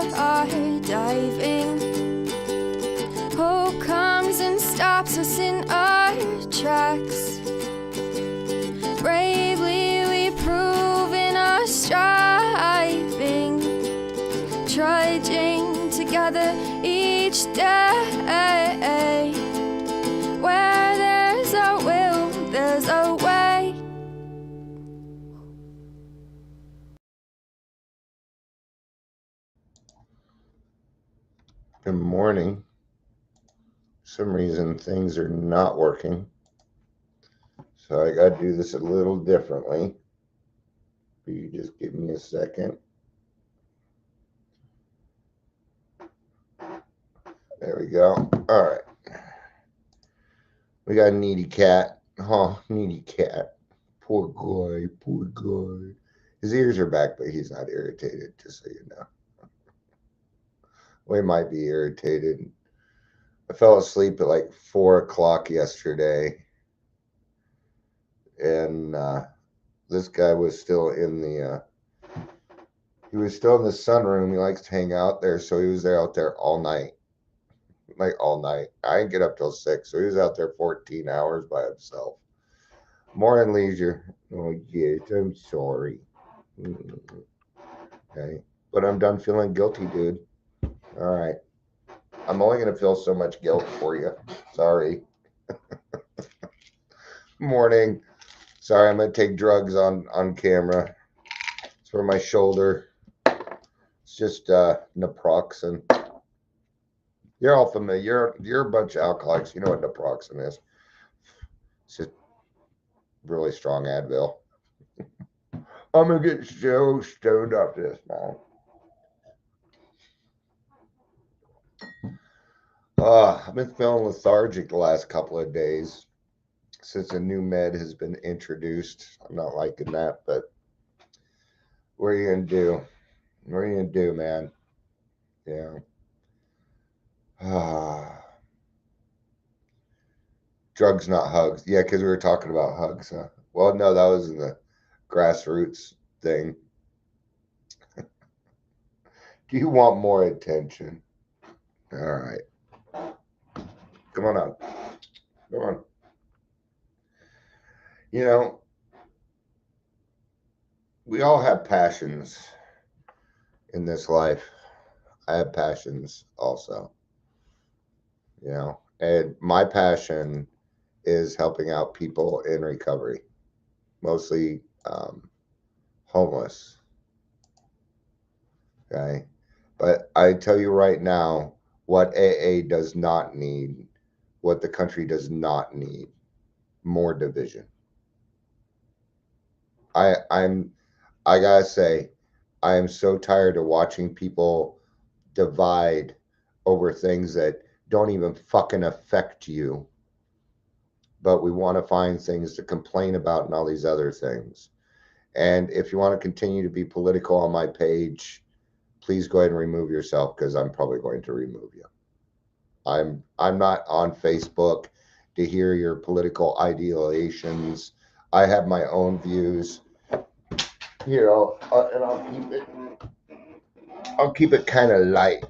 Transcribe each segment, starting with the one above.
skydiving. Hope comes and stops us in our tracks. Bravely we prove in our striving, trudging together each day. Where there's a will, there's a way. Good morning. For some reason things are not working, so I got to do this a little differently. You just give me a second. There we go. All right. We got a needy cat. Oh, needy cat. Poor guy. Poor guy. His ears are back, but he's not irritated, just so you know. We might be irritated. I fell asleep at like 4 o'clock yesterday, and this guy was still in the sunroom. He likes to hang out there, so he was out there all night. Like all night. I didn't get up till 6, so he was out there 14 hours by himself. Morning, Leisure. Oh, yes, I'm sorry. Okay. But I'm done feeling guilty, dude. All right. I'm only going to feel so much guilt for you. Sorry. Morning. Sorry, I'm going to take drugs on camera. It's for my shoulder. It's just naproxen. You're all familiar. You're a bunch of alcoholics. You know what naproxen is. It's just really strong Advil. I'm going to get so stoned off this now. I've been feeling lethargic the last couple of days since a new med has been introduced. I'm not liking that, but what are you going to do? What are you going to do, man? Yeah. Drugs, not hugs. Yeah, because we were talking about hugs, huh? Well, no, that was in the grassroots thing. Do you want more attention? All right. Come on up. Come on. You know, we all have passions in this life. I have passions also. You know, and my passion is helping out people in recovery, mostly homeless. Okay. But I tell you right now, what AA does not need, what the country does not need, more division. I gotta say, I am so tired of watching people divide over things that don't even fucking affect you, but we want to find things to complain about and all these other things. And if you want to continue to be political on my page, please go ahead and remove yourself, because I'm probably going to remove you. I'm not on Facebook to hear your political ideations. I have my own views, you know, and I'll keep it kind of light.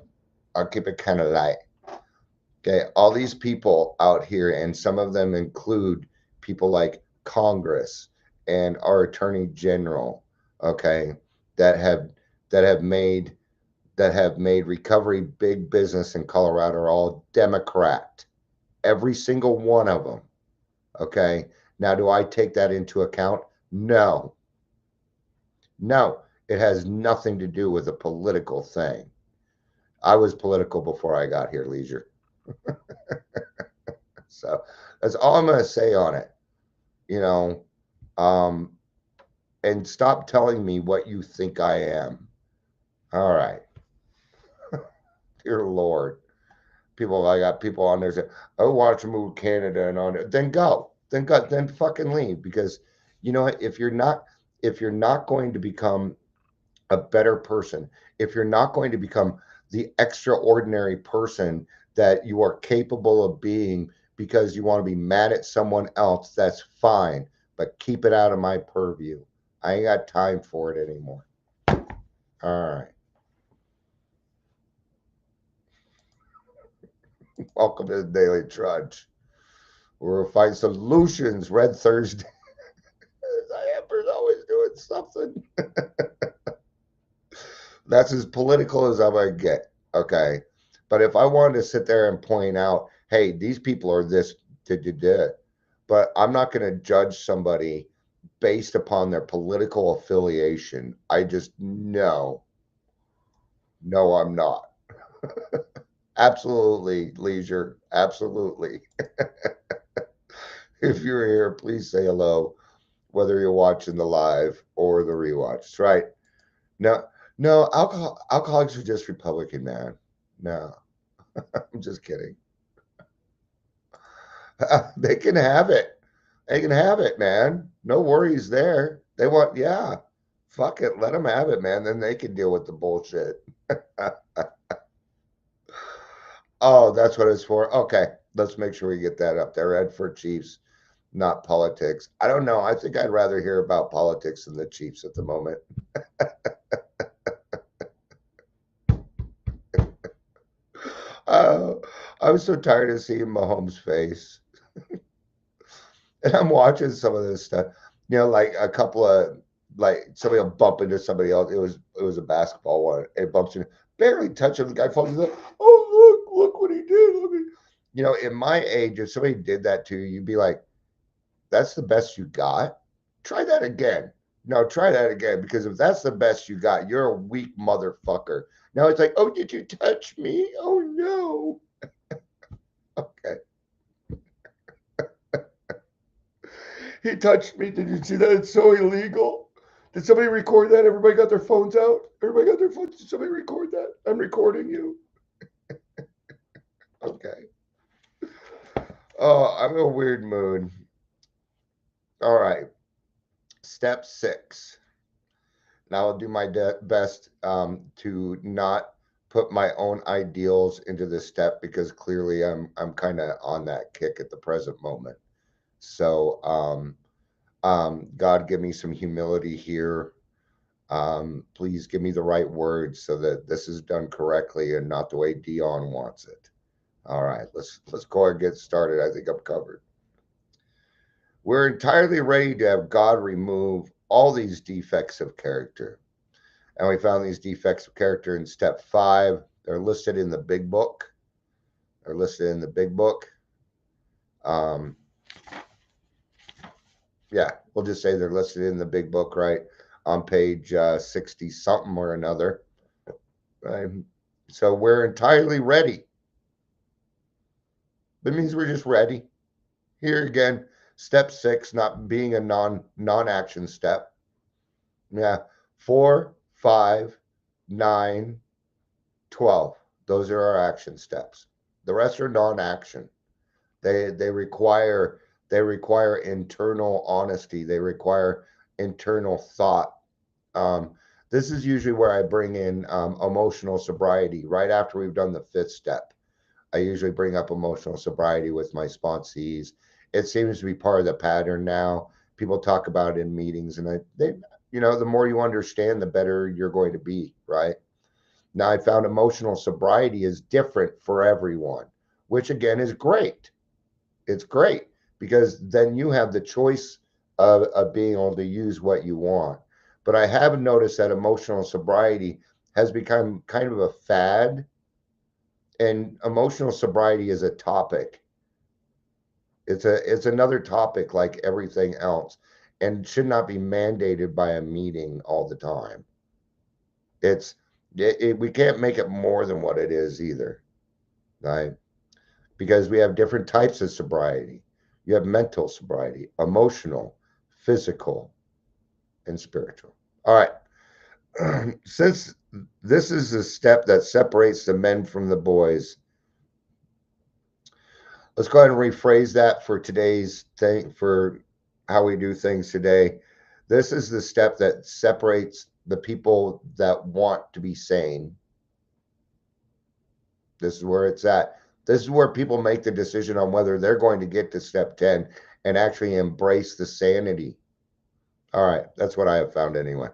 Okay, all these people out here, and some of them include people like Congress and our Attorney General, okay, that have made recovery big business in Colorado, are all Democrat. Every single one of them. Okay. Now, do I take that into account? No. No, it has nothing to do with a political thing. I was political before I got here, Leisure. So that's all I'm going to say on it. You know, and stop telling me what you think I am. All right. Dear Lord. I got people on there saying, I want to move to Canada and on it. Then go. Then fucking leave. Because you know what? If you're not going to become a better person, if you're not going to become the extraordinary person that you are capable of being because you want to be mad at someone else, that's fine. But keep it out of my purview. I ain't got time for it anymore. All right. Welcome to the Daily Trudge. We'll find solutions. Red Thursday. Amber's always doing something. That's as political as I'm going to get. Okay. But if I wanted to sit there and point out, hey, these people are this, but I'm not going to judge somebody based upon their political affiliation. I just know. No, I'm not. Absolutely, Leisure. Absolutely. If you're here, please say hello, whether you're watching the live or the rewatch. That's right. No, no, alcoholics are just Republican, man. No, I'm just kidding. They can have it. They can have it, man. No worries there. They want, yeah, fuck it. Let them have it, man. Then they can deal with the bullshit. Oh, that's what it's for. Okay, let's make sure we get that up there. Red for Chiefs, not politics. I don't know. I think I'd rather hear about politics than the Chiefs at the moment. I was so tired of seeing Mahomes' face. And I'm watching some of this stuff. Like a couple of like somebody will bump into somebody else. It was a basketball one. It bumps into, barely touching the guy falls. Like, oh look what he did. Look in my age, if somebody did that to you, you'd be like, that's the best you got? Try that again. No, try that again, because if that's the best you got, you're a weak motherfucker. Now it's like, oh, did you touch me? Oh no. Okay. He touched me. Did you see that? It's so illegal. Did somebody record that? Everybody got their phones out? Everybody got their phones? Did somebody record that? I'm recording you. Okay. Oh, I'm in a weird mood. All right. Step 6. Now I'll do my best to not put my own ideals into this step, because clearly I'm kind of on that kick at the present moment. So God, give me some humility here. Please give me the right words so that this is done correctly and not the way Dion wants it. All right, let's go and get started. I think I'm covered. We're entirely ready to have God remove all these defects of character. And we found these defects of character in step 5. They're listed in the big book. Yeah, we'll just say they're listed in the big book, right? On page 60 something or another. Right? So we're entirely ready. That means we're just ready. Here again, step 6, not being a non-action step. Yeah, 4, 5, 9, 12. Those are our action steps. The rest are non-action. They require internal honesty. They require internal thought. This is usually where I bring in emotional sobriety right after we've done the 5th step. I usually bring up emotional sobriety with my sponsees. It seems to be part of the pattern now. People talk about it in meetings, and the more you understand, the better you're going to be, right? Now, I found emotional sobriety is different for everyone, which again is great. It's great because then you have the choice of being able to use what you want. But I have noticed that emotional sobriety has become kind of a fad. And emotional sobriety is a topic. It's another topic like everything else, and should not be mandated by a meeting all the time. We can't make it more than what it is either, right? Because we have different types of sobriety. You have mental sobriety, emotional, physical, and spiritual. All right. Since this is a step that separates the men from the boys, let's go ahead and rephrase that for today's thing, for how we do things today. This is the step that separates the people that want to be sane. This is where it's at. This is where people make the decision on whether they're going to get to step 10 and actually embrace the sanity. All right, that's what I have found anyway.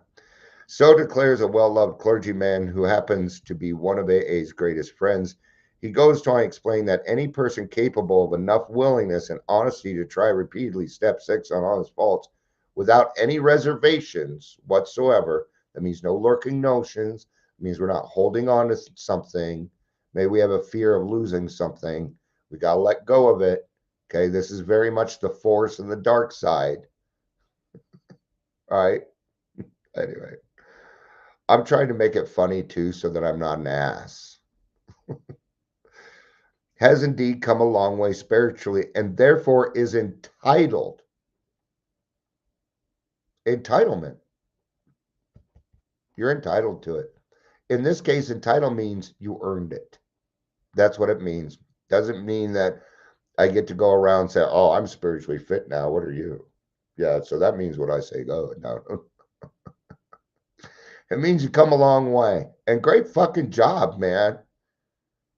So declares a well-loved clergyman who happens to be one of AA's greatest friends. He goes to explain that any person capable of enough willingness and honesty to try repeatedly step 6 on all his faults without any reservations whatsoever, that means no lurking notions, it means we're not holding on to something. Maybe we have a fear of losing something. We got to let go of it. Okay, this is very much the force and the dark side. All right. Anyway, I'm trying to make it funny too so that I'm not an ass. Has indeed come a long way spiritually and therefore is entitled. Entitlement. You're entitled to it. In this case, entitled means you earned it. That's what it means. Doesn't mean that I get to go around and say, oh, I'm spiritually fit now. What are you? Yeah, so that means what I say go. No. It means you come a long way. And great fucking job, man.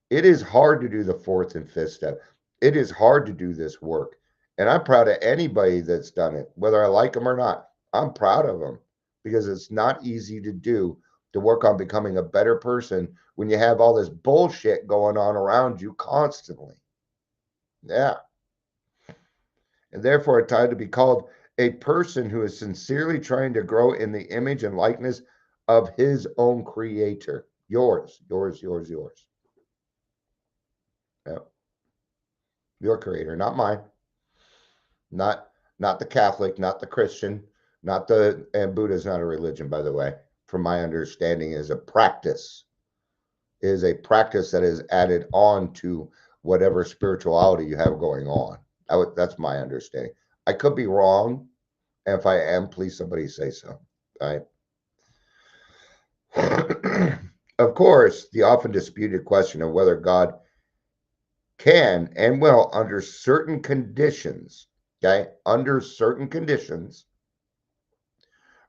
It is hard to do the 4th and 5th step. It is hard to do this work. And I'm proud of anybody that's done it, whether I like them or not. I'm proud of them because it's not easy to do, to work on becoming a better person when you have all this bullshit going on around you constantly. Yeah. And therefore, entitled to be called a person who is sincerely trying to grow in the image and likeness of his own creator. Yours, yours, yours, yours. Yep. Your creator, not mine. Not the Catholic, not the Christian, not the, and Buddha's not a religion, by the way. From my understanding, is a practice. It is a practice that is added on to whatever spirituality you have going on. That's my understanding. I could be wrong. And if I am, please somebody say so. Right? Of course, the often disputed question of whether God can and will, under certain conditions, okay, under certain conditions,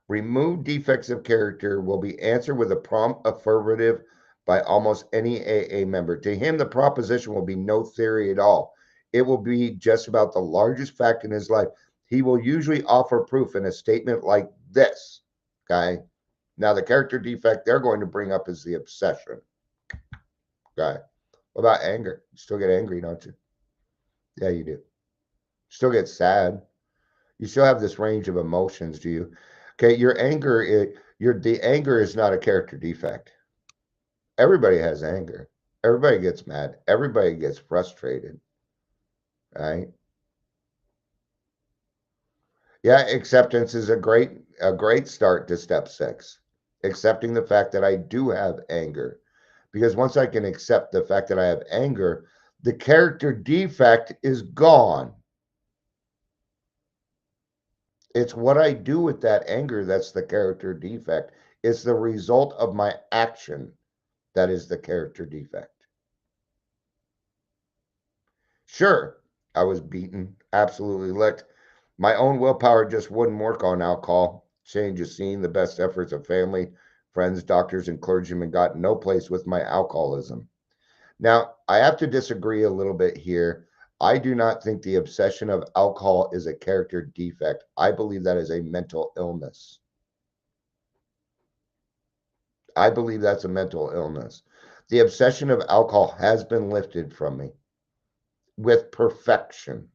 remove defects of character will be answered with a prompt affirmative by almost any AA member. To him, the proposition will be no theory at all. It will be just about the largest fact in his life. He will usually offer proof in a statement like this, okay? Now, the character defect they're going to bring up is the obsession, okay? What about anger? You still get angry, don't you? Yeah, you do. Still get sad. You still have this range of emotions, do you? Okay, your anger, the anger is not a character defect. Everybody has anger. Everybody gets mad. Everybody gets frustrated. Right? Yeah, acceptance is a great start to step 6. Accepting the fact that I do have anger. Because once I can accept the fact that I have anger, the character defect is gone. It's what I do with that anger that's the character defect. It's the result of my action that is the character defect. Sure, I was beaten, absolutely licked. My own willpower just wouldn't work on alcohol. Change of scene, the best efforts of family, friends, doctors, and clergymen got no place with my alcoholism. Now, I have to disagree a little bit here. I do not think the obsession of alcohol is a character defect. I believe that is a mental illness. I believe that's a mental illness. The obsession of alcohol has been lifted from me with perfection.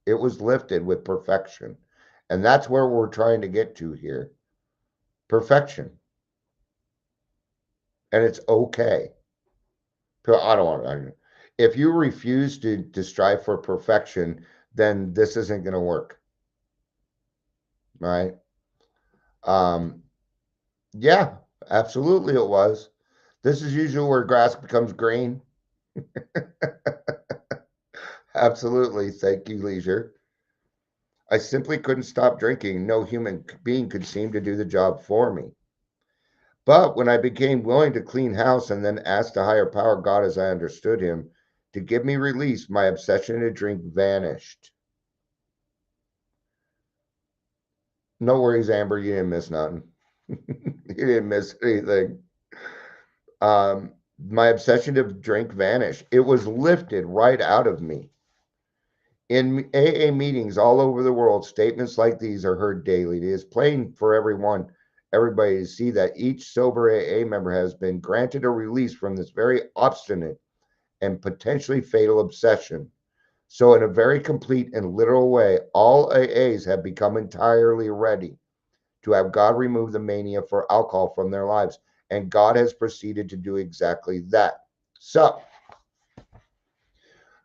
It was lifted with perfection. And that's where we're trying to get to here. Perfection. And it's okay. I don't want to. If you refuse to strive for perfection, then this isn't going to work. Right? Yeah, absolutely it was. This is usually where grass becomes green. Absolutely. Thank you, Leisure. I simply couldn't stop drinking. No human being could seem to do the job for me. But when I became willing to clean house and then asked the higher power, God as I understood him, to give me release, my obsession to drink vanished. No worries, Amber. You didn't miss nothing. You didn't miss anything. My obsession to drink vanished. It was lifted right out of me. In AA meetings all over the world, statements like these are heard daily. It is plain for everybody to see that each sober AA member has been granted a release from this very obstinate and potentially fatal obsession. So, in a very complete and literal way, all AAs have become entirely ready to have God remove the mania for alcohol from their lives. And God has proceeded to do exactly that. So,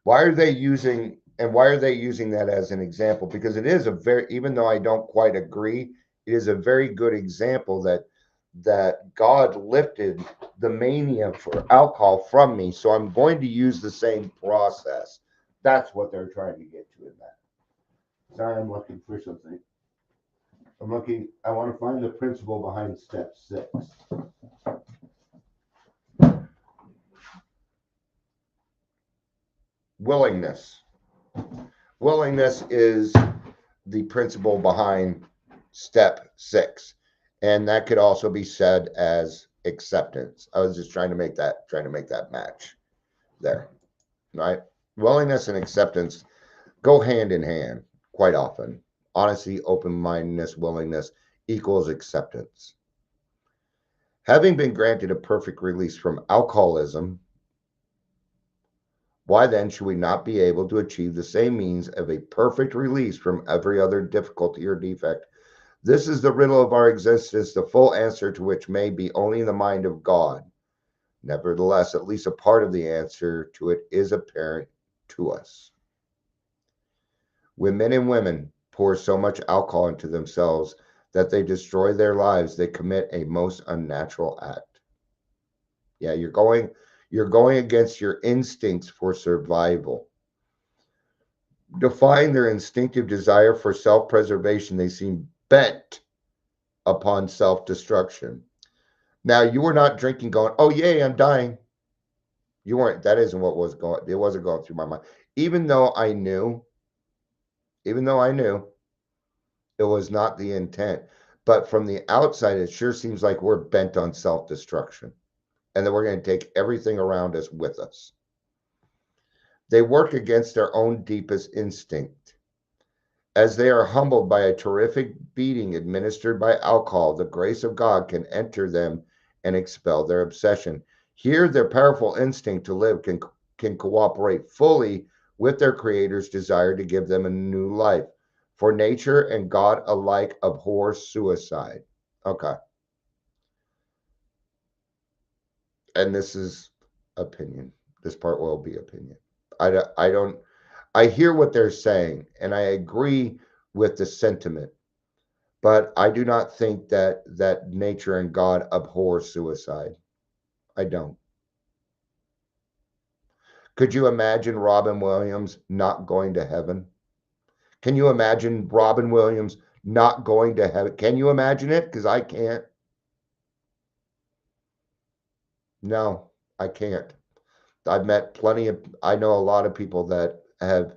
why are they using that as an example? Because it is a very, even though I don't quite agree, it is a very good example that God lifted the mania for alcohol from me. So I'm going to use the same process. That's what they're trying to get to in that. Sorry, I'm looking for something. I want to find the principle behind step 6. Willingness. Willingness is the principle behind step 6. And that could also be said as acceptance. I was just trying to make that match there. Right? Willingness and acceptance go hand in hand quite often. Honesty, open-mindedness, willingness equals acceptance. Having been granted a perfect release from alcoholism, why then should we not be able to achieve the same means of a perfect release from every other difficulty or defect? This is the riddle of our existence, the full answer to which may be only in the mind of God. Nevertheless, at least a part of the answer to it is apparent to us. When men and women pour so much alcohol into themselves that they destroy their lives, they commit a most unnatural act. Yeah, you're going against your instincts for survival. Defying their instinctive desire for self-preservation, they seem bent upon self-destruction. Now, you were not drinking going, oh, yay, I'm dying. You weren't. That isn't what was going. It wasn't going through my mind. Even though I knew it was not the intent. But from the outside, it sure seems like we're bent on self-destruction and that we're going to take everything around us with us. They work against their own deepest instinct. As they are humbled by a terrific beating administered by alcohol, the grace of God can enter them and expel their obsession. Here, their powerful instinct to live can cooperate fully with their Creator's desire to give them a new life. For nature and God alike abhor suicide. Okay. And this is opinion. This part will be opinion. I hear what they're saying, and I agree with the sentiment, but I do not think that nature and God abhor suicide. I don't. Could you imagine Robin Williams not going to heaven? Can you imagine Robin Williams not going to heaven? Can you imagine it? Because I can't. No, I can't. I've met I know a lot of people that have.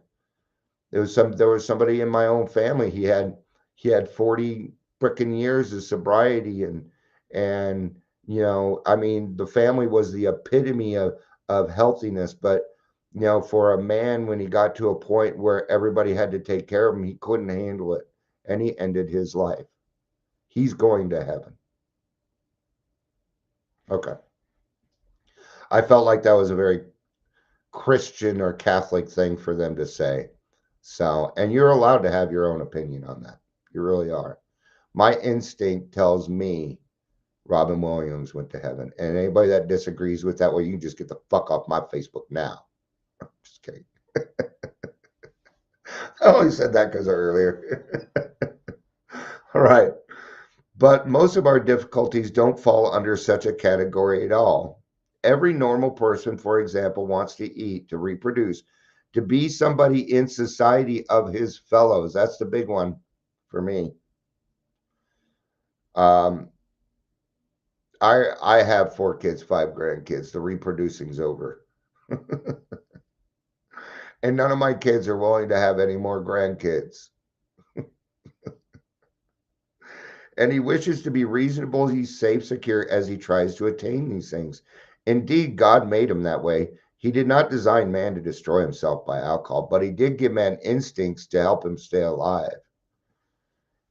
There was somebody in my own family. He had 40 frickin' years of sobriety, and you know, I mean, the family was the epitome of healthiness. But you know, for a man, when he got to a point where everybody had to take care of him, he couldn't handle it, and he ended his life. He's going to heaven. Okay. I felt like that was a very Christian or Catholic thing for them to say. So, and you're allowed to have your own opinion on that. You really are. My instinct tells me Robin Williams went to heaven. And anybody that disagrees with that, well, you can just get the fuck off my Facebook now. Just kidding. I only said that because earlier. All right. But most of our difficulties don't fall under such a category at all. Every normal person, for example, wants to eat, to reproduce, to be somebody in society of his fellows. That's the big one for me. I have 4 kids, 5 grandkids. The reproducing's over. And none of my kids are willing to have any more grandkids. And he wishes to be reasonably safe, secure as he tries to attain these things. Indeed, God made him that way. He did not design man to destroy himself by alcohol, but he did give man instincts to help him stay alive.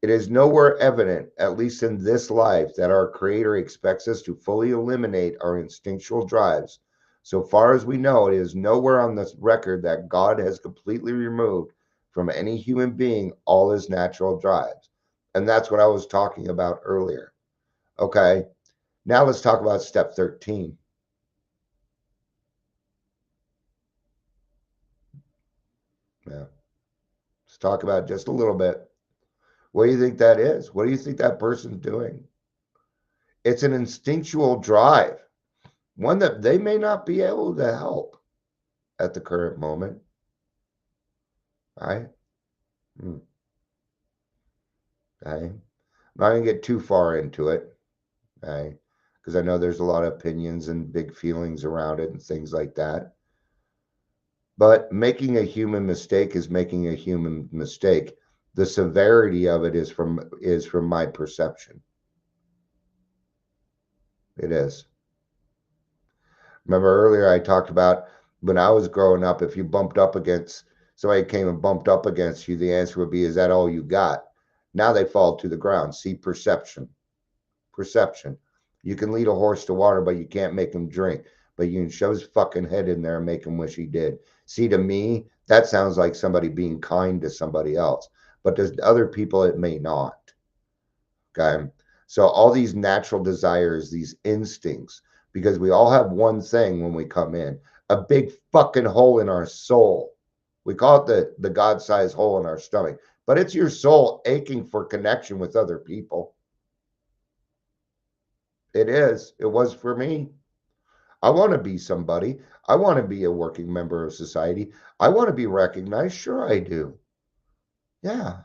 It is nowhere evident, at least in this life, that our Creator expects us to fully eliminate our instinctual drives So far as we know, it is nowhere on this record that God has completely removed from any human being all his natural drives. And that's what I was talking about earlier. Okay. Now let's talk about step 13. Yeah. Let's talk about it just a little bit. What do you think that is? What do you think that person's doing? It's an instinctual drive, one that they may not be able to help at the current moment. Right? Okay. I'm not going to get too far into it. Okay. Because I know there's a lot of opinions and big feelings around it and things like that. But making a human mistake is making a human mistake. The severity of it is from my perception. It is. Remember earlier I talked about when I was growing up, if you bumped up against somebody came and bumped up against you, the answer would be, is that all you got? Now they fall to the ground. See, perception. Perception. You can lead a horse to water, but you can't make him drink. But you can shove his fucking head in there and make him wish he did. See, to me, that sounds like somebody being kind to somebody else. But there's other people it may not. Okay. So all these natural desires, these instincts, because we all have one thing when we come in, a big fucking hole in our soul. We call it the God-sized hole in our stomach, but it's your soul aching for connection with other people. It is. It was for me. I want to be somebody. I want to be a working member of society. I want to be recognized. Sure, I do. Yeah.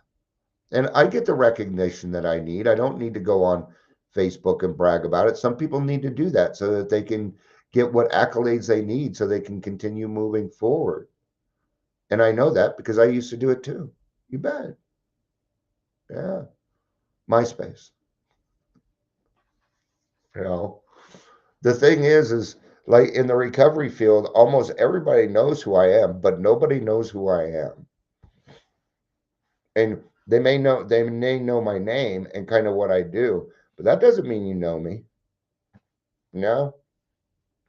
And I get the recognition that I need. I don't need to go on Facebook and brag about it. Some people need to do that so that they can get what accolades they need so they can continue moving forward. And I know that because I used to do it too. You bet. Yeah. MySpace. You know, the thing is like in the recovery field, almost everybody knows who I am, but nobody knows who I am. And they may know my name and kind of what I do, but that doesn't mean you know me. No.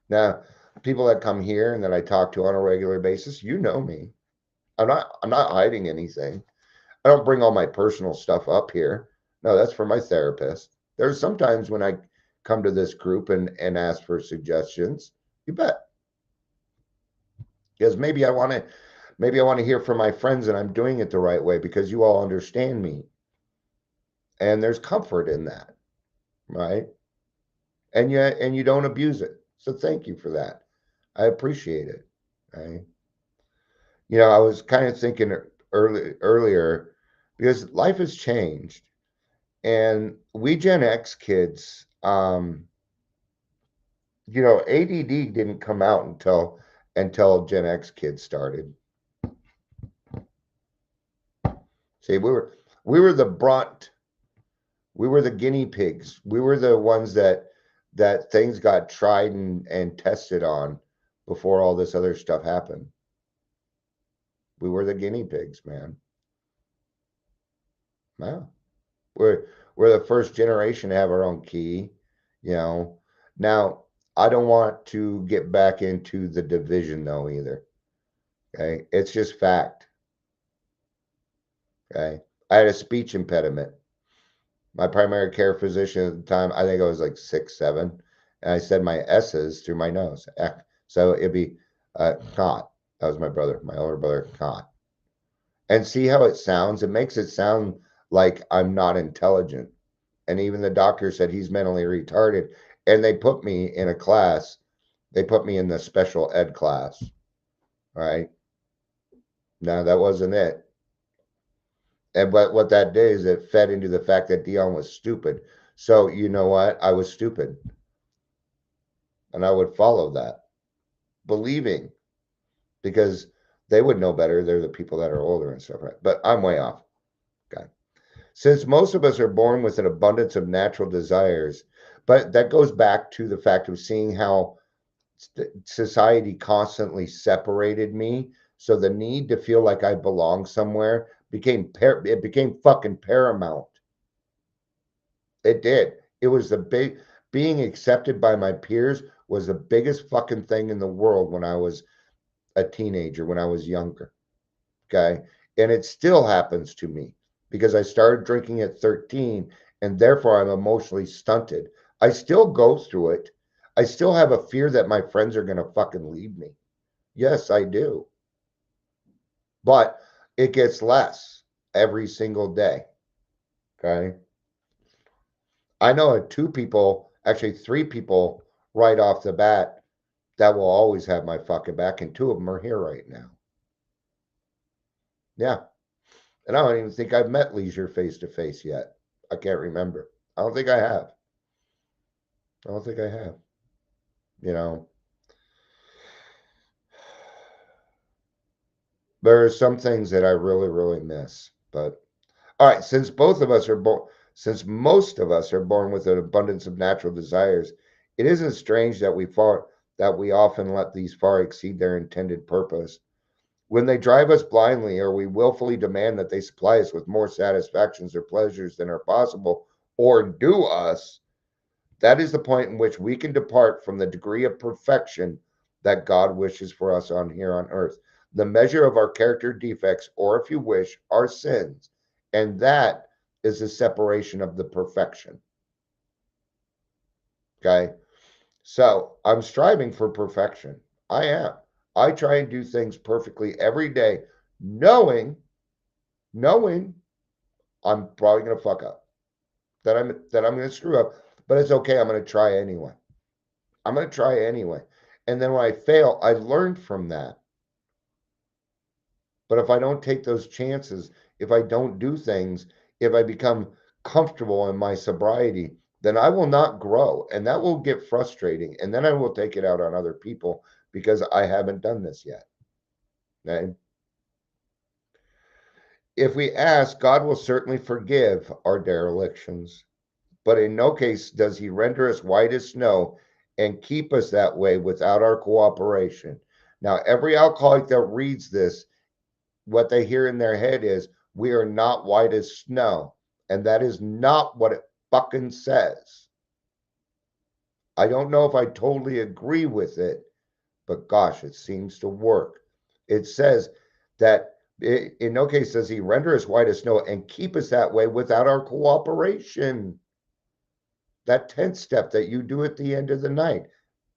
Now, people that come here and that I talk to on a regular basis, you know me. I'm not hiding anything. I don't bring all my personal stuff up here. No, that's for my therapist. There's sometimes when I come to this group and ask for suggestions. You bet. Because maybe I want to hear from my friends and I'm doing it the right way because you all understand me. And there's comfort in that, right? And you don't abuse it. So thank you for that. I appreciate it. Right? You know, I was kind of thinking earlier because life has changed, and we Gen X kids, you know, ADD didn't come out until Gen X kids started. See, we were the brunt, we were the guinea pigs, we were the ones that things got tried and tested on before all this other stuff happened. We were the guinea pigs, man. Wow. We're the first generation to have our own key, you know. Now, I don't want to get back into the division though either. Okay. It's just fact. Okay. I had a speech impediment. My primary care physician at the time, I think I was like 6'7", and I said my S's through my nose. So it'd be not. That was my brother, my older brother, not. And see how it sounds? It makes it sound like I'm not intelligent. And even the doctor said he's mentally retarded. And they put me in a class. They put me in the special ed class. Right? No, that wasn't it. And but what that did is it fed into the fact that Dion was stupid. So you know what? I was stupid. And I would follow that, believing, because they would know better. They're the people that are older and stuff, right? But I'm way off. Okay. Since most of us are born with an abundance of natural desires, but that goes back to the fact of seeing how society constantly separated me. So the need to feel like I belong somewhere became fucking paramount. It did. It was the big being accepted by my peers was the biggest fucking thing in the world when I was a teenager, when I was younger. Okay. And it still happens to me because I started drinking at 13 and therefore I'm emotionally stunted. I still go through it. I still have a fear that my friends are going to fucking leave me. Yes, I do. But it gets less every single day. Okay. I know actually 3 people right off the bat that will always have my fucking back, and 2 of them are here right now. Yeah. And I don't even think I've met Leisure face to face yet. I can't remember. I don't think I have. I don't think I have. You know, there are some things that I really, really miss. But all right, since most of us are born with an abundance of natural desires, it isn't strange that we often let these far exceed their intended purpose. When they drive us blindly, or we willfully demand that they supply us with more satisfactions or pleasures than are possible, or do us, that is the point in which we can depart from the degree of perfection that God wishes for us here on earth. The measure of our character defects, or if you wish, our sins. And that is the separation of the perfection. Okay. So I'm striving for perfection. I am. I try and do things perfectly every day, knowing I'm probably going to fuck up, that I'm going to screw up, but it's okay. I'm going to try anyway. I'm going to try anyway. And then when I fail, I learned from that. But if I don't take those chances, if I don't do things, if I become comfortable in my sobriety, then I will not grow. And that will get frustrating. And then I will take it out on other people because I haven't done this yet. Okay? If we ask, God will certainly forgive our derelictions, but in no case does he render us white as snow and keep us that way without our cooperation. Now, every alcoholic that reads this, what they hear in their head is, we are not white as snow. And that is not what it fucking says. I don't know if I totally agree with it, but gosh, it seems to work. It says that in no case does he render us white as snow and keep us that way without our cooperation. That 10th step that you do at the end of the night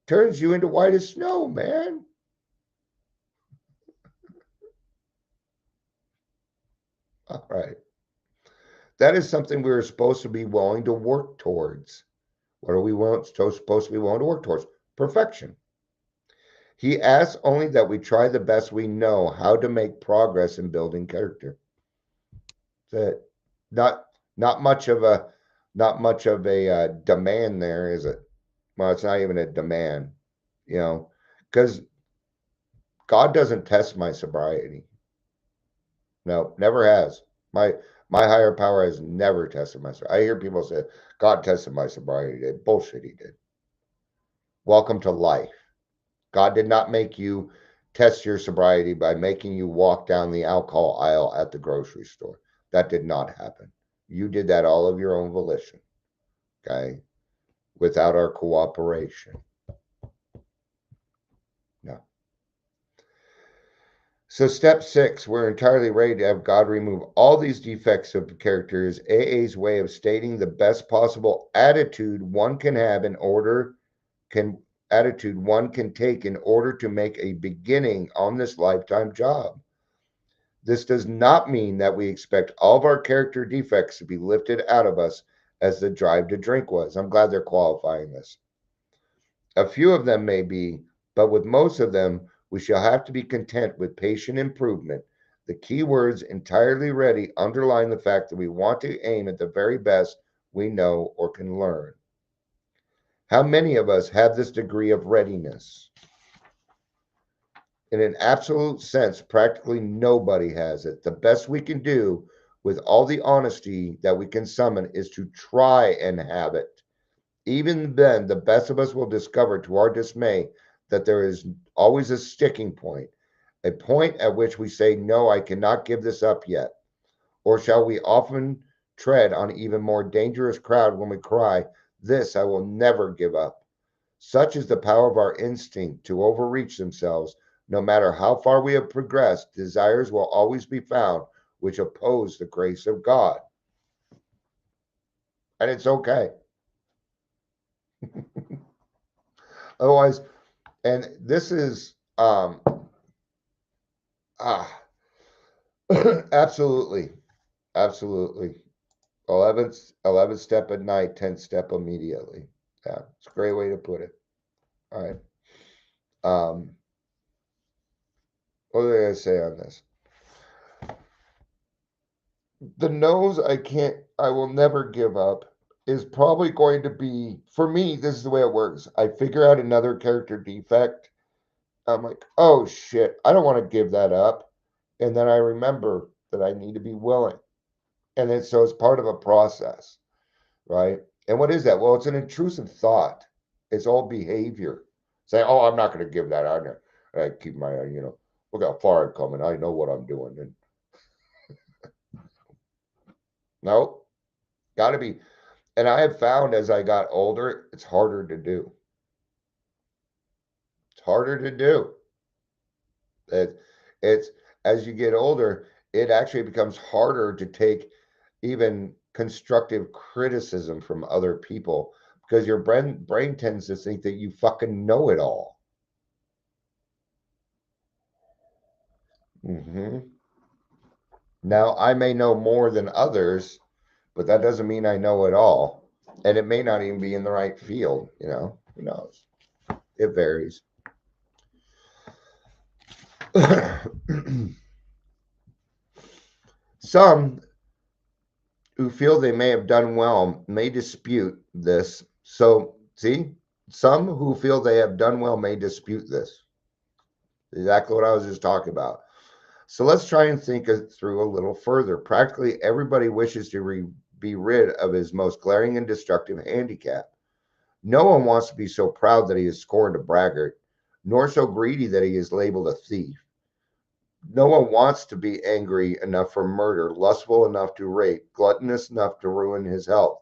turns you into white as snow, man. All right. That is something we are supposed to be willing to work towards. What are we supposed to be willing to work towards? Perfection. He asks only that we try the best we know how to make progress in building character. That's it. Not much of a demand there, is it? Well, it's not even a demand, because God doesn't test my sobriety. No, never has. My higher power has never tested my sobriety. I hear people say, God tested my sobriety. He did. Bullshit, he did. Welcome to life. God did not make you test your sobriety by making you walk down the alcohol aisle at the grocery store. That did not happen. You did that all of your own volition, okay? Without our cooperation. No. So step 6, we're entirely ready to have God remove all these defects of characters. AA's way of stating the best possible attitude one can have attitude one can take in order to make a beginning on this lifetime job. This does not mean that we expect all of our character defects to be lifted out of us as the drive to drink was. I'm glad they're qualifying this. A few of them may be, but with most of them, we shall have to be content with patient improvement. The key words entirely ready underline the fact that we want to aim at the very best we know or can learn. How many of us have this degree of readiness? In an absolute sense, practically nobody has it. The best we can do with all the honesty that we can summon is to try and have it. Even then, the best of us will discover to our dismay that there is always a sticking point, a point at which we say, no, I cannot give this up yet. Or shall we often tread on even more dangerous ground when we cry, this I will never give up. Such is the power of our instinct to overreach themselves. No matter how far we have progressed, desires will always be found which oppose the grace of God. And it's okay. Otherwise, and this is absolutely, absolutely. 11th step at night, 10th step immediately. Yeah, it's a great way to put it. All right. What was I going to say on this? The nose I will never give up is probably going to be, for me, this is the way it works. I figure out another character defect. I'm like, oh shit, I don't want to give that up. And then I remember that I need to be willing. And then so it's part of a process, right? And what is that? Well, it's an intrusive thought. It's all behavior. Say, oh, I'm not going to give that on there. I keep my, look how far I'm coming. I know what I'm doing. And no, got to be. And I have found as I got older, it's harder to do. It's harder to do. It's as you get older, it actually becomes harder to take even constructive criticism from other people because your brain tends to think that you fucking know it all. Now, I may know more than others, but that doesn't mean I know it all. And it may not even be in the right field, who knows? It varies. Some who feel they may have done well may dispute this. So, see, some who feel they have done well may dispute this. Exactly what I was just talking about. So let's try and think it through a little further. Practically everybody wishes to be rid of his most glaring and destructive handicap. No one wants to be so proud that he is scorned a braggart, nor so greedy that he is labeled a thief. No one wants to be angry enough for murder, lustful enough to rape, gluttonous enough to ruin his health.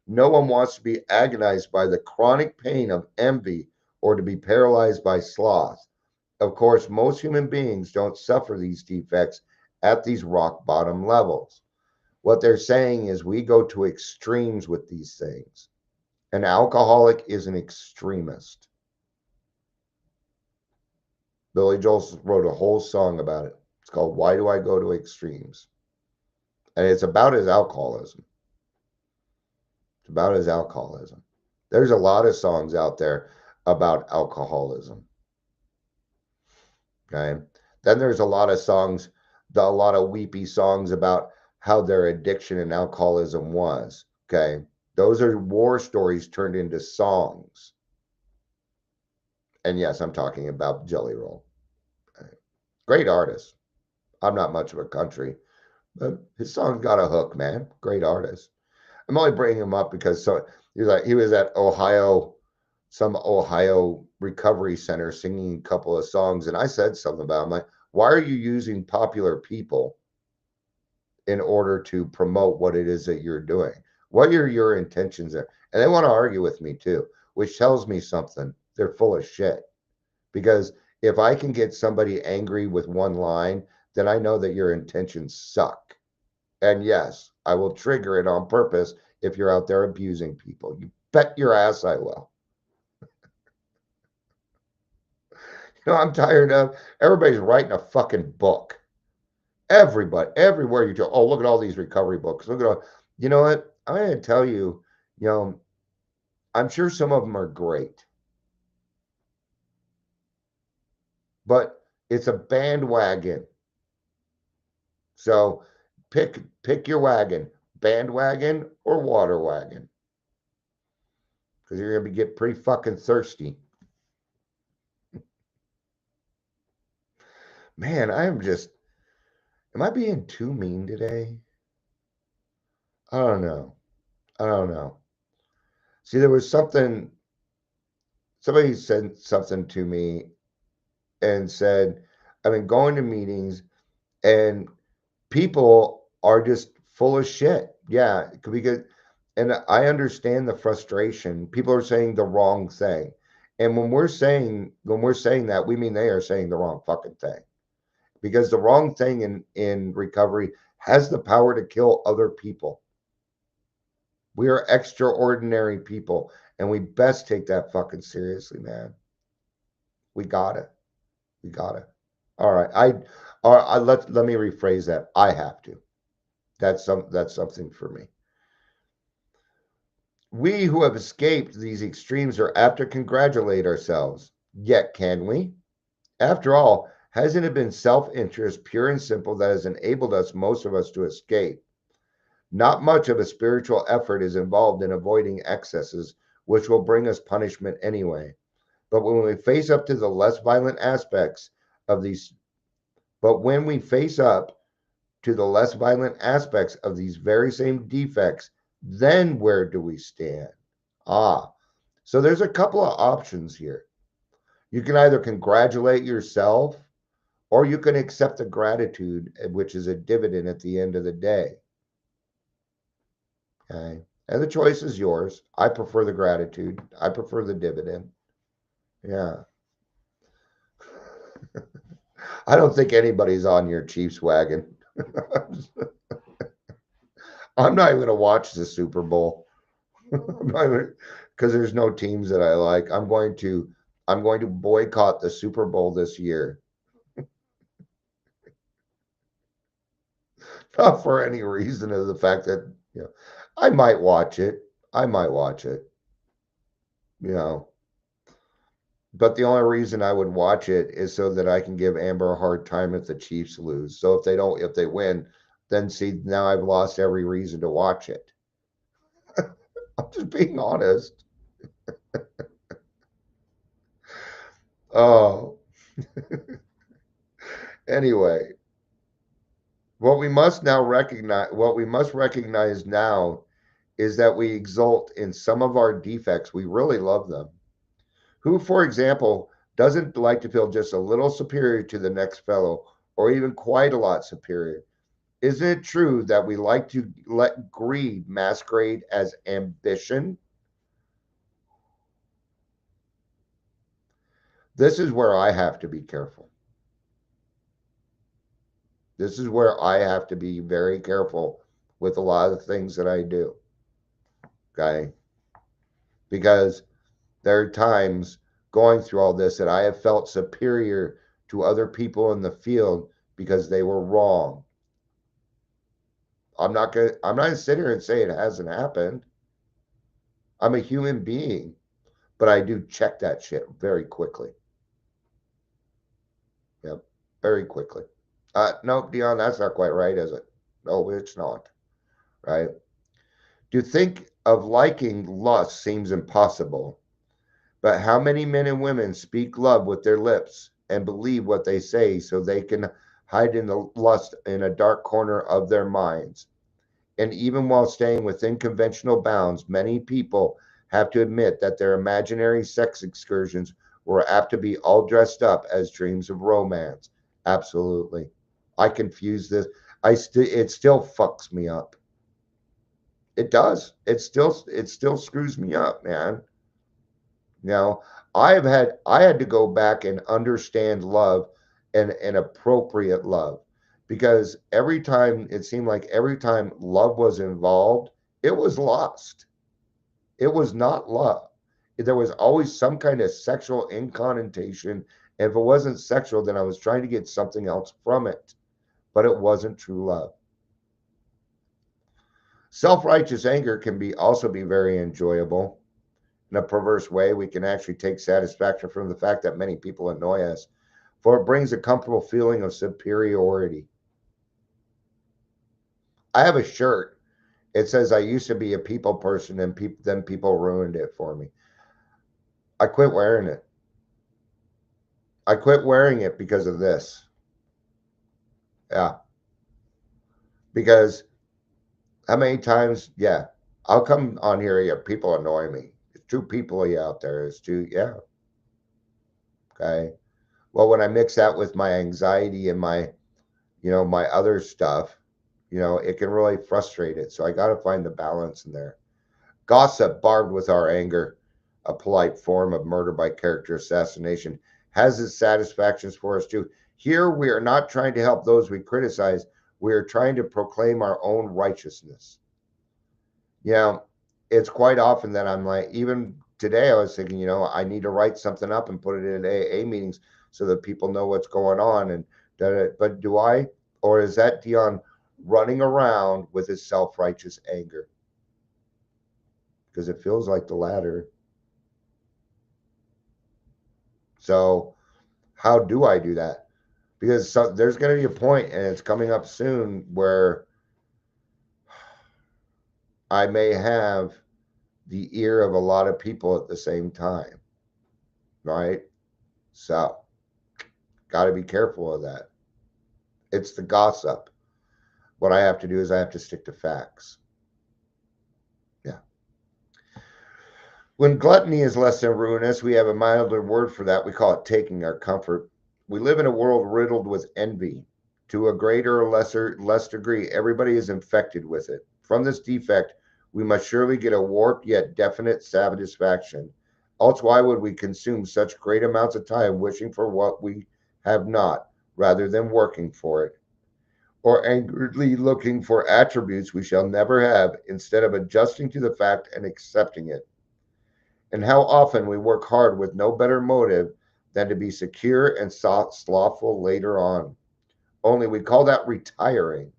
No one wants to be agonized by the chronic pain of envy or to be paralyzed by sloth. Of course, most human beings don't suffer these defects at these rock bottom levels. What they're saying is we go to extremes with these things. An alcoholic is an extremist. Billy Joel wrote a whole song about it. It's called Why Do I Go to Extremes? And it's about his alcoholism. It's about his alcoholism. There's a lot of songs out there about alcoholism. Okay. Then there's a lot of songs, a lot of weepy songs about how their addiction and alcoholism was. Okay. Those are war stories turned into songs. And yes, I'm talking about Jelly Roll. Great artist. I'm not much of a country, but his song got a hook, man. Great artist. I'm only bringing him up because he was at some Ohio recovery center singing a couple of songs, and I said something about him, like, why are you using popular people in order to promote what it is that you're doing? What are your intentions there? And they want to argue with me too, which tells me something. They're full of shit. Because if I can get somebody angry with one line, then I know that your intentions suck. And yes, I will trigger it on purpose if you're out there abusing people. You bet your ass I will. I'm tired of everybody's writing a fucking book. Everybody, everywhere you go, oh, look at all these recovery books. Look at all, you know what? I'm going to tell you, I'm sure some of them are great. But it's a bandwagon. So pick your wagon, bandwagon or water wagon. Because you're going to get pretty fucking thirsty. Man, am I being too mean today? I don't know. See, there was somebody said something to me and said, I've been going to meetings and people are just full of shit. Yeah, because, and I understand the frustration. People are saying the wrong thing. And when we're saying that, we mean they are saying the wrong fucking thing. Because the wrong thing in recovery has the power to kill other people. We are extraordinary people, and we best take that fucking seriously, man. We got it. We got it. All right. Let me rephrase that. I have to. That's something for me. We who have escaped these extremes are apt to congratulate ourselves. Yet can we? After all, hasn't it been self-interest, pure and simple, that has enabled us, most of us, to escape? Not much of a spiritual effort is involved in avoiding excesses, which will bring us punishment anyway. But when we face up to the less violent aspects of these, but when we face up to the less violent aspects of these very same defects, then where do we stand? So there's a couple of options here. You can either congratulate yourself, or you can accept the gratitude, which is a dividend at the end of the day. Okay. And the choice is yours. I prefer the gratitude. I prefer the dividend. Yeah. I don't think anybody's on your Chiefs wagon. I'm not even going to watch the Super Bowl. Because there's no teams that I like. I'm going to boycott the Super Bowl this year. Not for any reason of the fact that, I might watch it. But the only reason I would watch it is so that I can give Amber a hard time if the Chiefs lose. So if they win, then see, now I've lost every reason to watch it. I'm just being honest. Oh. Anyway, what we must recognize now is that we exult in some of our defects. We really love them. Who, for example, doesn't like to feel just a little superior to the next fellow, or even quite a lot superior? Isn't it true that we like to let greed masquerade as ambition? This is where I have to be careful. This is where I have to be very careful with a lot of the things that I do. Okay? Because there are times going through all this that I have felt superior to other people in the field because they were wrong. I'm not gonna sit here and say it hasn't happened. I'm a human being, but I do check that shit very quickly. Yep, very quickly. No, Dion, that's not quite right, is it? No, it's not. Right? To think of liking lust seems impossible. But how many men and women speak love with their lips and believe what they say so they can hide in the lust in a dark corner of their minds? And even while staying within conventional bounds, many people have to admit that their imaginary sex excursions were apt to be all dressed up as dreams of romance. Absolutely. I confuse this. It still fucks me up. It does. It still screws me up, man. I had to go back and understand love and appropriate love, because it seemed like every time love was involved, it was lost. It was not love. There was always some kind of sexual inconnotation. And if it wasn't sexual, then I was trying to get something else from it, but it wasn't true love. Self-righteous anger can also be very enjoyable. In a perverse way, we can actually take satisfaction from the fact that many people annoy us, for it brings a comfortable feeling of superiority. I have a shirt. It says, I used to be a people person, and then people ruined it for me. I quit wearing it. I quit wearing it because of this. Yeah. Because how many times, I'll come on here, people annoy me. It's two people out there. Okay. Well, when I mix that with my anxiety and my other stuff, it can really frustrate it. So I got to find the balance in there. Gossip barbed with our anger. a polite form of murder by character assassination, has its satisfactions for us too. Here, we are not trying to help those we criticize. We are trying to proclaim our own righteousness. Yeah, it's quite often that I'm like, even today, I was thinking, I need to write something up and put it in AA meetings so that people know what's going on. And but do I, or is that Dion running around with his self-righteous anger? Because it feels like the latter. So, how do I do that? Because there's going to be a point, and it's coming up soon, where I may have the ear of a lot of people at the same time, right? So, got to be careful of that. It's the gossip. What I have to do is I have to stick to facts. Yeah. When gluttony is less than ruinous, we have a milder word for that. We call it taking our comfort. We live in a world riddled with envy. To a greater or less degree, everybody is infected with it. From this defect, we must surely get a warped yet definite satisfaction. Else, why would we consume such great amounts of time wishing for what we have not, rather than working for it? Or angrily looking for attributes we shall never have, instead of adjusting to the fact and accepting it? And how often we work hard with no better motive than to be secure and slothful later on. Only we call that retiring.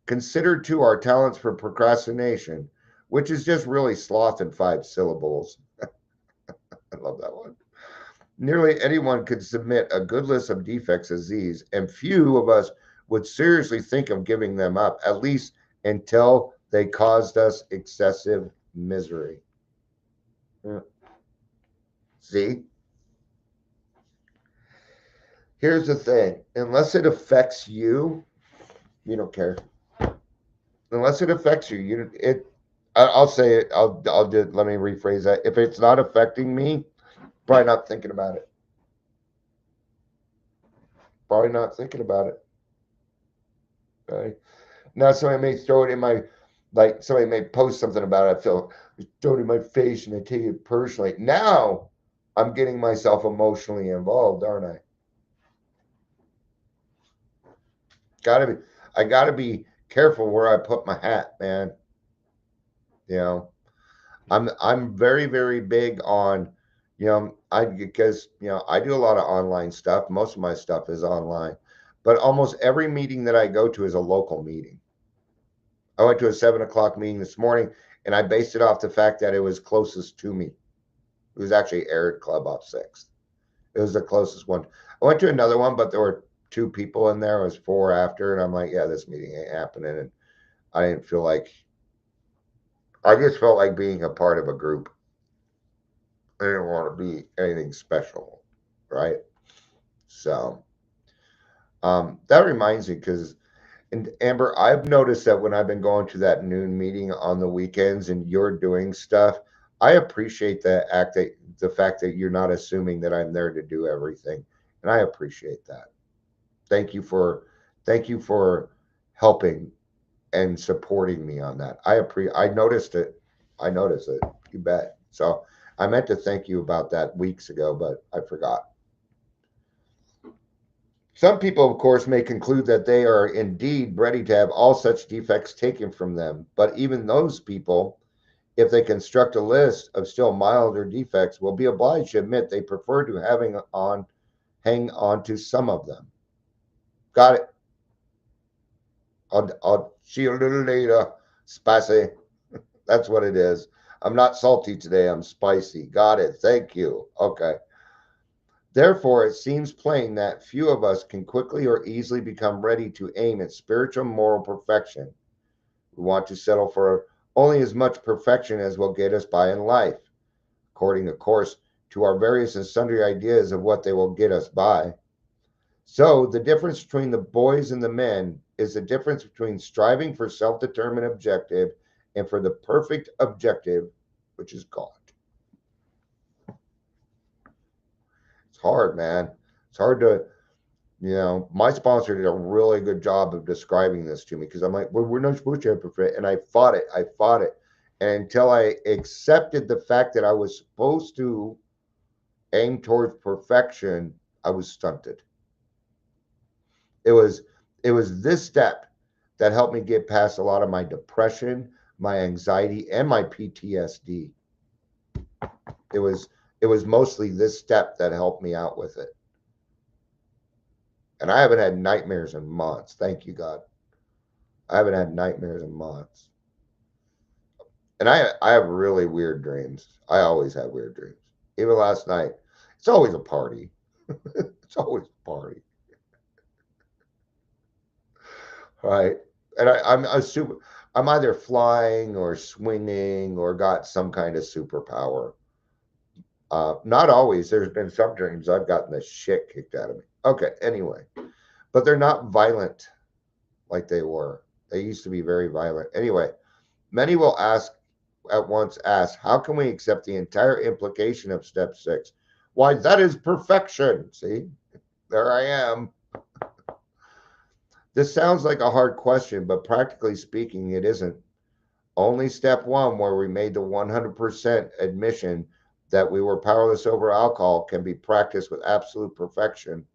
Consider too our talents for procrastination, which is just really sloth in 5 syllables. I love that one. Nearly anyone could submit a good list of defects as these, and few of us would seriously think of giving them up, at least until they caused us excessive misery. Yeah. See? Here's the thing. Unless it affects you, you don't care. Unless it affects you, I'll say it. I'll just let me rephrase that. If it's not affecting me, probably not thinking about it. Probably not thinking about it. Okay. Now somebody may throw it in my, like somebody may post something about it. I feel throw it in my face and I take it personally. Now I'm getting myself emotionally involved, aren't I? I gotta be careful where I put my hat, man. I'm very, very big on, because I do a lot of online stuff. Most of my stuff is online, but almost every meeting that I go to is a local meeting. I went to a 7 o'clock meeting this morning, and I based it off the fact that it was closest to me. It was actually Arid Club off 6th. It was the closest one. I went to another one, but there were 2 people in there. It was 4 after, and I'm like, yeah, this meeting ain't happening. And I didn't feel like, I just felt like being a part of a group. I didn't want to be anything special, right? So that reminds me, because, and Amber, I've noticed that when I've been going to that noon meeting on the weekends and you're doing stuff, I appreciate the fact that you're not assuming that I'm there to do everything, and I appreciate that. Thank you for helping and supporting me on that. I noticed it. I noticed it. You bet. So I meant to thank you about that weeks ago, but I forgot. Some people, of course, may conclude that they are indeed ready to have all such defects taken from them, but even those people, if they construct a list of still milder defects, will be obliged to admit they prefer to hang on to some of them. Got it. I'll see you a little later. Spicy. That's what it is. I'm not salty today. I'm spicy. Got it. Thank you. Okay. Therefore, it seems plain that few of us can quickly or easily become ready to aim at spiritual moral perfection. We want to settle for only as much perfection as will get us by in life, according, of course, to our various and sundry ideas of what they will get us by. So, the difference between the boys and the men is the difference between striving for self-determined objective and for the perfect objective, which is God. It's hard, man. It's hard to, my sponsor did a really good job of describing this to me, because I'm like, well, we're not supposed to have perfect. And I fought it. And until I accepted the fact that I was supposed to aim towards perfection, I was stunted. It was this step that helped me get past a lot of my depression, my anxiety, and my PTSD. It was mostly this step that helped me out with it. And I haven't had nightmares in months. Thank you, God. I haven't had nightmares in months. And I have really weird dreams. I always have weird dreams. Even last night. It's always a party. It's always a party. Right. And I'm either flying or swinging or got some kind of superpower. Not always. There's been some dreams I've gotten the shit kicked out of me. Okay, anyway. But they're not violent like they were. They used to be very violent. Anyway, many will at once ask, how can we accept the entire implication of step 6? Why, that is perfection. See, there I am. This sounds like a hard question, but practically speaking, it isn't. Only step 1, where we made the 100% admission that we were powerless over alcohol, can be practiced with absolute perfection.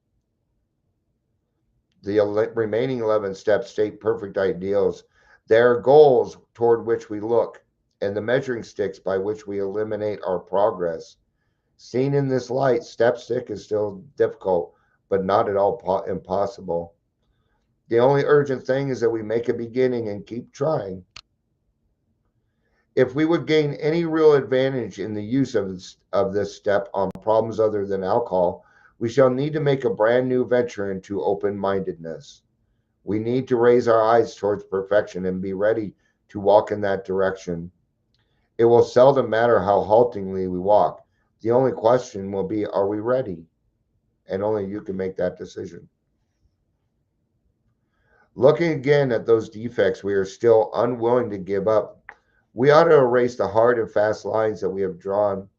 The remaining 11 steps state perfect ideals. They are goals toward which we look, and the measuring sticks by which we eliminate our progress. Seen in this light, step 6 is still difficult, but not at all impossible. The only urgent thing is that we make a beginning and keep trying. If we would gain any real advantage in the use of this step on problems other than alcohol, we shall need to make a brand new venture into open-mindedness. We need to raise our eyes towards perfection and be ready to walk in that direction. It will seldom matter how haltingly we walk. The only question will be, are we ready? And only you can make that decision. Looking again at those defects we are still unwilling to give up, we ought to erase the hard and fast lines that we have drawn.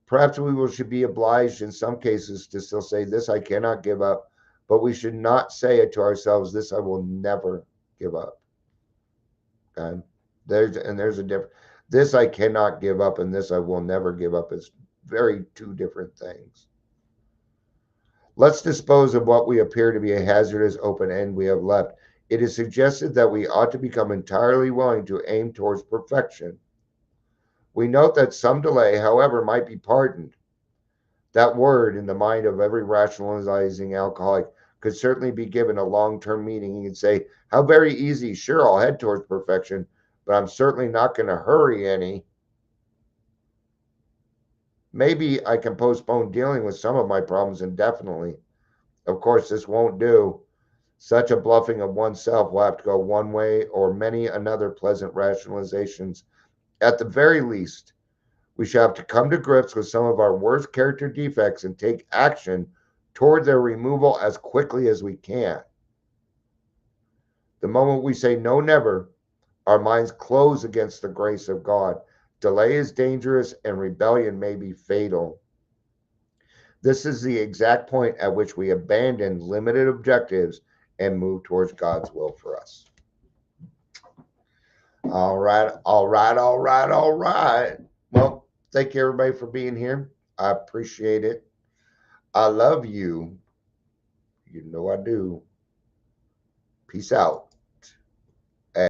Perhaps should be obliged in some cases to still say, this I cannot give up, but we should not say it to ourselves, this I will never give up. Okay? There's a difference. This I cannot give up and this I will never give up is very two different things. Let's dispose of what we appear to be a hazardous open end we have left. It is suggested that we ought to become entirely willing to aim towards perfection. We note that some delay, however, might be pardoned. That word, in the mind of every rationalizing alcoholic, could certainly be given a long-term meaning. You could say, how very easy. Sure, I'll head towards perfection, but I'm certainly not going to hurry any. Maybe I can postpone dealing with some of my problems indefinitely. Of course, this won't do. Such a bluffing of oneself will have to go one way or many another pleasant rationalizations. At the very least, we shall have to come to grips with some of our worst character defects and take action toward their removal as quickly as we can. The moment we say no, never, our minds close against the grace of God. Delay is dangerous and rebellion may be fatal. This is the exact point at which we abandon limited objectives and move towards God's will for us. All right. Well, thank you everybody for being here. I appreciate it. I love you. You know I do. Peace out.